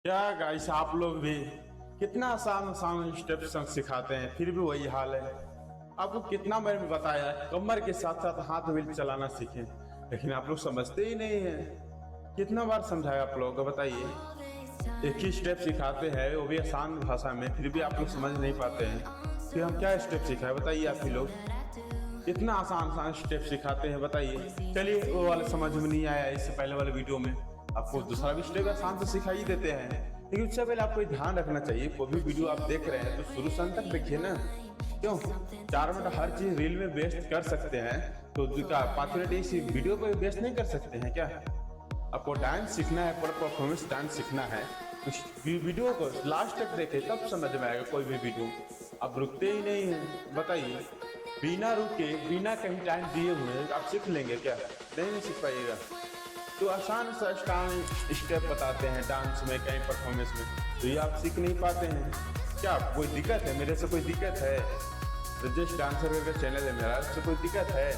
क्या गाइस, आप लोग भी कितना आसान आसान स्टेप्स सिखाते हैं फिर भी वही हाल है। आपको कितना मैंने बताया है, कमर के साथ साथ हाथ भी चलाना सीखें, लेकिन आप लोग समझते ही नहीं है। कितना बार समझाया आप लोगों को, बताइए। एक ही स्टेप सिखाते हैं, वो भी आसान भाषा में, फिर भी आप लोग समझ नहीं पाते हैं कि हम क्या स्टेप सिखाए। बताइए आप ही लोग इतना आसान आसान स्टेप सिखाते हैं, बताइए। चलिए, वो वाला समझ में नहीं आया इससे पहले वाले वीडियो में, आपको दूसरा भी स्टेप आसान से सिखा ही देते हैं। लेकिन उससे पहले आपको ध्यान रखना चाहिए, कोई भी वीडियो आप देख रहे हैं तो शुरू से अंत तक देखिए ना। क्यों 4 मिनट हर चीज रील में वेस्ट कर सकते हैं, तो 5 मिनट इसी वीडियो को वेस्ट नहीं कर सकते हैं क्या? आपको डांस सीखना है, पर परफॉर्मेंस डांस सीखना है, उस वीडियो को लास्ट तक देखे तब समझ में आएगा। कोई भी वीडियो आप रुकते ही नहीं है, बताइए। बिना रुके बिना कहीं टाइम दिए हुए आप सीख लेंगे क्या? नहीं सीख पाइएगा। तो आसान सा स्टेप बताते हैं डांस में, कहीं परफॉर्मेंस में, तो ये आप सीख नहीं पाते हैं क्या? कोई दिक्कत है मेरे से? कोई दिक्कत है? रजेश डांसर करके चैनल है मेरा, इससे कोई दिक्कत है?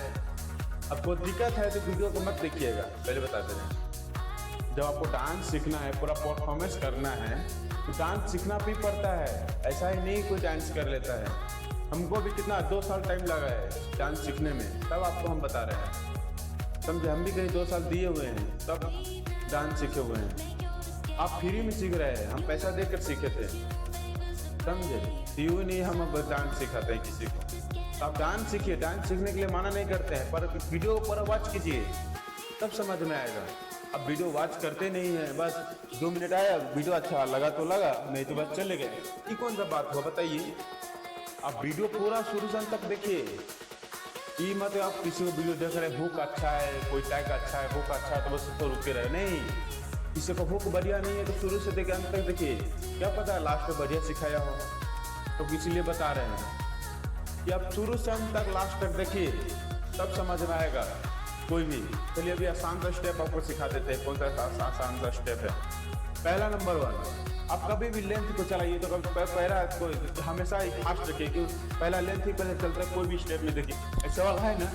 अब कोई दिक्कत है तो वीडियो को मत देखिएगा, पहले बताते हैं। जब आपको डांस सीखना है, पूरा परफॉर्मेंस करना है, तो डांस सीखना भी पड़ता है। ऐसा ही नहीं कोई डांस कर लेता है। हमको भी कितना 2 साल टाइम लगा है डांस सीखने में, तब आपको हम बता रहे हैं, समझे। हम भी कहीं 2 साल दिए हुए हैं तब डांस सीखे हुए हैं। आप फ्री में सीख रहे हैं, हम पैसा देकर सीखे थे, समझे। यूँ नहीं हम अब डांस सिखाते हैं किसी को। आप डांस सीखिए, डांस सीखने के लिए माना नहीं करते हैं, पर वीडियो पर वॉच कीजिए तब समझ में आएगा। अब वीडियो वॉच करते नहीं है, बस 2 मिनट आया, वीडियो अच्छा लगा तो लगा, नहीं तो बस चले गए। ये कौन सा बात हुआ, बताइए। आप वीडियो पूरा शुरू से अंत तक देखिए। ये मत आप किसी को वीडियो देख रहे, हुक अच्छा है, कोई टैग अच्छा है, हुक अच्छा है तो बस तो रुके रहे, नहीं। किसी को हुक बढ़िया नहीं है तो शुरू से देखे अंत तक देखिए, क्या पता है लास्ट में बढ़िया सिखाया हो। तो इसीलिए बता रहे हैं कि आप शुरू से अंत तक लास्ट तक देखिए, तब समझ में आएगा कोई भी। चलिए अभी आसान सा स्टेप आपको सिखा देते हैं। कौन सा आसान सा स्टेप है? पहला नंबर 1, आप कभी भी लेंथ को चलाइए तो कभी पहला कोई हमेशा ही फास्ट रखिए, क्यों पहला लेंथ ही पहले चलता है। कोई भी स्टेप में देखिए ऐसा वाला है ना,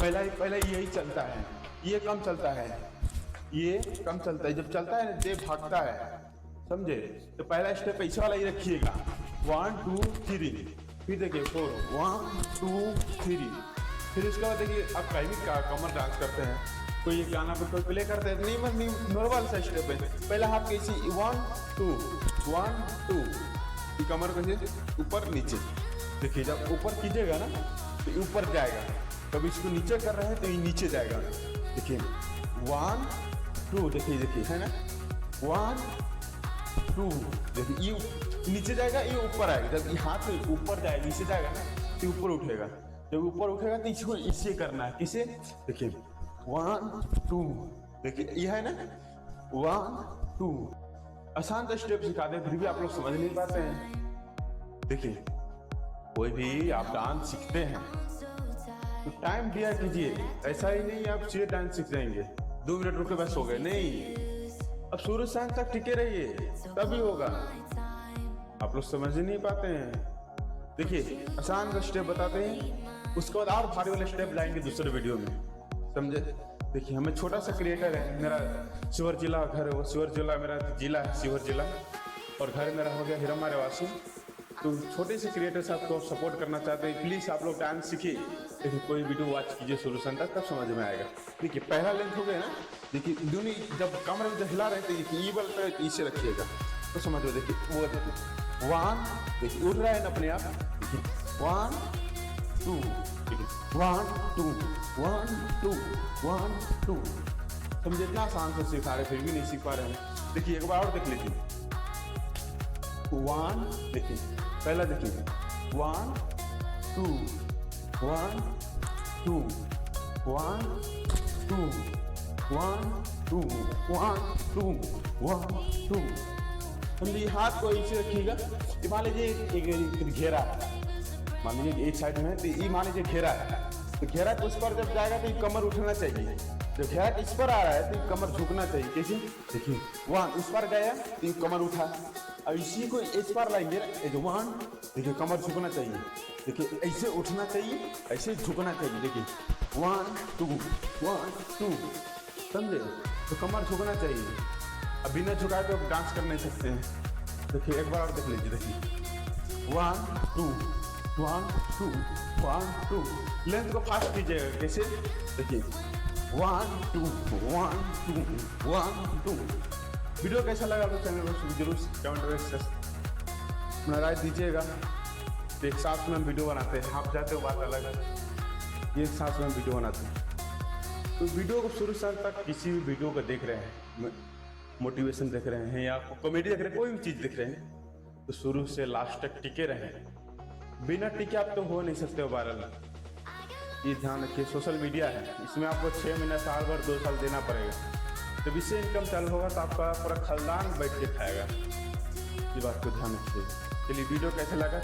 पहला यही चलता है, ये कम चलता है, ये कम चलता है। जब चलता है ये भागता है, समझे। तो पहला स्टेप ऐसा वाला ही रखिएगा, 1 2 3, फिर देखिए 4 1 2 3। फिर उसके बाद देखिए आप कहीं भी कमर डांस करते हैं, कोई ये गाना पे कोई प्ले करते हैं, नहीं नॉर्मल सा स्टेप है। पहला हाथ कैसी 1 2 1 2, कमर कैसे ऊपर नीचे, देखिए जब ऊपर कीजिएगा ना तो ऊपर जाएगा, कभी इसको नीचे कर रहे हैं तो ये नीचे जाएगा। देखिए 1 2, देखिए है ना, 1 2, देखिए ये नीचे जाएगा, ये ऊपर आएगा। जब ये हाथ ऊपर जाएगा, नीचे जाएगा ना तो ऊपर उठेगा। जब ऊपर उठेगा तो इसको इसे करना है, किसे? देखिए 1 2, देखिए ये है ना 1 2। आसान सा स्टेप सिखा दे फिर भी आप लोग समझ नहीं पाते हैं। देखिए कोई भी आप डांस सीखते हैं तो टाइम दिया कीजिए, ऐसा ही नहीं आप सीधे डांस सीख जाएंगे 2 मिनट रुके बस हो गए, नहीं। अब शुरू से अंत तक टिके रहिए, तभी होगा। आप लोग समझ ही नहीं पाते हैं। देखिए आसान सा स्टेप बताते हैं, उसके बाद और भारी वाले स्टेप लाएंगे दूसरे वीडियो में, समझे। देखिए हमें छोटा सा क्रिएटर है, मेरा शिवर जिला घर है, वो शिवर जिला मेरा जिला है, शिवर जिला, और घर मेरा हो गया हिरमा रेवासी। तो छोटे से क्रिएटर से आपको सपोर्ट करना चाहते हैं, प्लीज़ आप लोग डांस सीखिए। देखिए कोई वीडियो वॉच कीजिए शुरू से अंत तक, तब समझ में आएगा। देखिए पहला लेंथ हो गया ना, देखिए दोनों जब कमर में हिला रहे थे ये बल पे इसे रखिएगा तो समझ लो। देखिए वो देखिए 1, देखिए उठ रहा है ना अपने आप, देखिए 1 2, 1 2 1 2 1 2। समझे, इतना आसान से सिखा रहे फिर भी नहीं सीख पा रहे हैं। देखिए एक बार और देख लीजिए, 1, देखिए पहला देखिए 1 2 1 2 1 2 1 2 1 2 1 2। समझिए हाथ को ऐसे रखिएगा। मान लीजिए एक घेरा है, मान लीजिए एक साइड में, तो ये मान लीजिए घेरा है, तो घेरा तो उस पर जब जाएगा तो ये कमर उठना चाहिए। जब घेरा इस पर आ रहा है तो ये कमर झुकना चाहिए, कैसे? देखिए 1 उस पर गया तो ये कमर उठा, अब इसी को इस पर लाएंगे, 1, देखिए कमर झुकना चाहिए, देखिए ऐसे उठना चाहिए, ऐसे झुकना चाहिए। देखिए 1 2 1 2, समझे। तो कमर झुकना चाहिए, अब बिना झुकाए तो डांस कर नहीं सकते हैं। देखिए एक बार और देख लीजिए, देखिए 1 2 1 2 1 2। लेंथ को फास्ट कीजिएगा, कैसे? देखिए 1 2 1 2 1 2। वीडियो कैसा लगा तो चैनल को जरूर कमेंट बॉक्स में अपना राय दीजिएगा। तो एक साथ में हम वीडियो बनाते हैं, आप जाते हो बात अलग है, ये एक साथ में हम वीडियो बनाते हैं। तो वीडियो को शुरू से अंत तक किसी भी वीडियो को देख रहे हैं, मोटिवेशन देख रहे हैं या कॉमेडी देख रहे हैं, कोई भी चीज़ देख रहे हैं, तो शुरू से लास्ट तक टिके रहें। बिना टिके आप तो हो नहीं सकते हो वायरल। ये ध्यान रखिए, सोशल मीडिया है, इसमें आपको 6 महीना, साल भर, 2 साल देना पड़ेगा। तो इससे इनकम चालू होगा तो आपका पूरा खानदान बैठ के खाएगा। ये बात को ध्यान रखिए। चलिए वीडियो कैसे लगा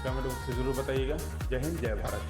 कमेंट बॉक्स से जरूर बताइएगा। जय हिंद, जय भारत।